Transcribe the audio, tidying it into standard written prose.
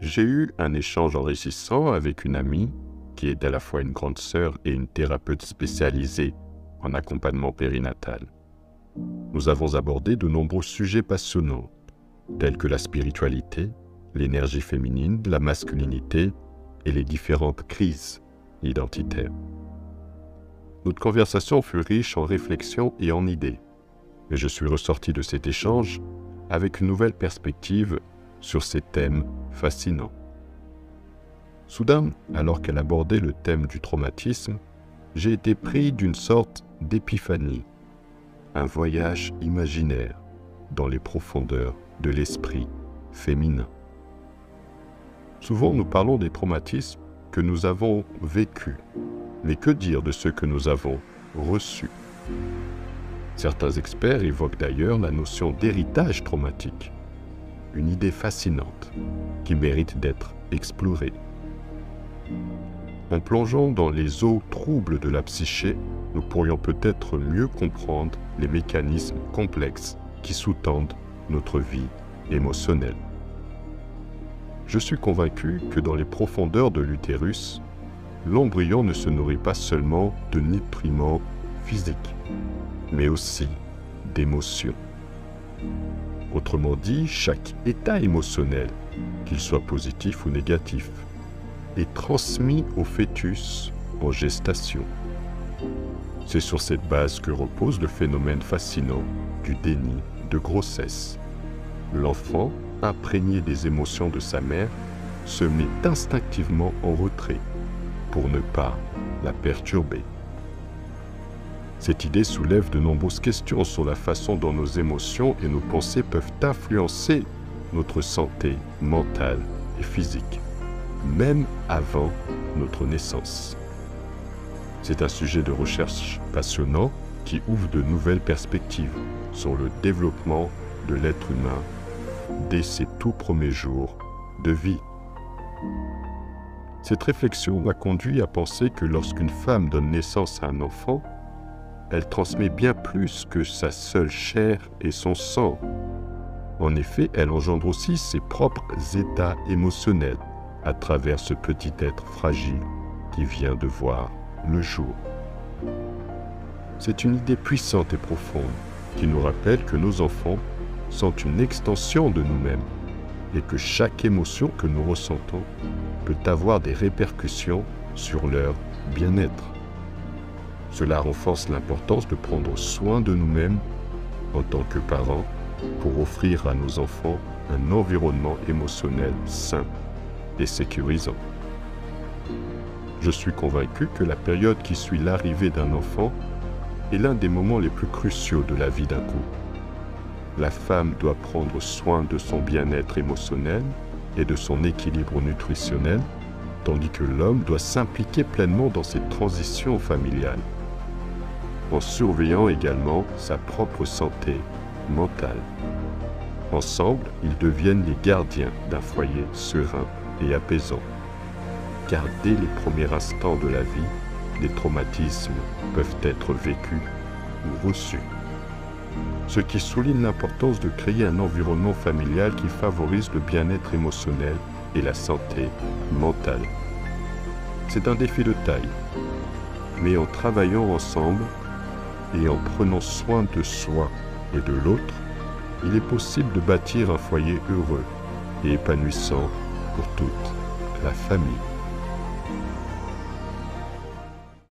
J'ai eu un échange enrichissant avec une amie qui est à la fois une grande sœur et une thérapeute spécialisée en accompagnement périnatal. Nous avons abordé de nombreux sujets passionnants, tels que la spiritualité, l'énergie féminine, la masculinité et les différentes crises identitaires. Notre conversation fut riche en réflexions et en idées, et je suis ressorti de cet échange avec une nouvelle perspective sur ces thèmes fascinants. Soudain, alors qu'elle abordait le thème du traumatisme, j'ai été pris d'une sorte d'épiphanie, un voyage imaginaire dans les profondeurs de l'esprit féminin. Souvent, nous parlons des traumatismes que nous avons vécus, mais que dire de ceux que nous avons reçus? Certains experts évoquent d'ailleurs la notion d'héritage traumatique, une idée fascinante qui mérite d'être explorée. En plongeant dans les eaux troubles de la psyché, nous pourrions peut-être mieux comprendre les mécanismes complexes qui sous-tendent notre vie émotionnelle. Je suis convaincu que dans les profondeurs de l'utérus, l'embryon ne se nourrit pas seulement de nutriments physiques, mais aussi d'émotions. Autrement dit, chaque état émotionnel, qu'il soit positif ou négatif, est transmis au fœtus en gestation. C'est sur cette base que repose le phénomène fascinant du déni de grossesse. L'enfant, imprégné des émotions de sa mère, se met instinctivement en retrait pour ne pas la perturber. Cette idée soulève de nombreuses questions sur la façon dont nos émotions et nos pensées peuvent influencer notre santé mentale et physique, même avant notre naissance. C'est un sujet de recherche passionnant qui ouvre de nouvelles perspectives sur le développement de l'être humain dès ses tout premiers jours de vie. Cette réflexion m'a conduit à penser que lorsqu'une femme donne naissance à un enfant, elle transmet bien plus que sa seule chair et son sang. En effet, elle engendre aussi ses propres états émotionnels à travers ce petit être fragile qui vient de voir le jour. C'est une idée puissante et profonde qui nous rappelle que nos enfants sont une extension de nous-mêmes et que chaque émotion que nous ressentons peut avoir des répercussions sur leur bien-être. Cela renforce l'importance de prendre soin de nous-mêmes en tant que parents pour offrir à nos enfants un environnement émotionnel sain et sécurisant. Je suis convaincu que la période qui suit l'arrivée d'un enfant est l'un des moments les plus cruciaux de la vie d'un couple. La femme doit prendre soin de son bien-être émotionnel et de son équilibre nutritionnel, tandis que l'homme doit s'impliquer pleinement dans cette transition familiale, en surveillant également sa propre santé mentale. Ensemble, ils deviennent les gardiens d'un foyer serein et apaisant. Car dès les premiers instants de la vie, les traumatismes peuvent être vécus ou reçus. Ce qui souligne l'importance de créer un environnement familial qui favorise le bien-être émotionnel et la santé mentale. C'est un défi de taille, mais en travaillant ensemble et en prenant soin de soi et de l'autre, il est possible de bâtir un foyer heureux et épanouissant pour toute la famille.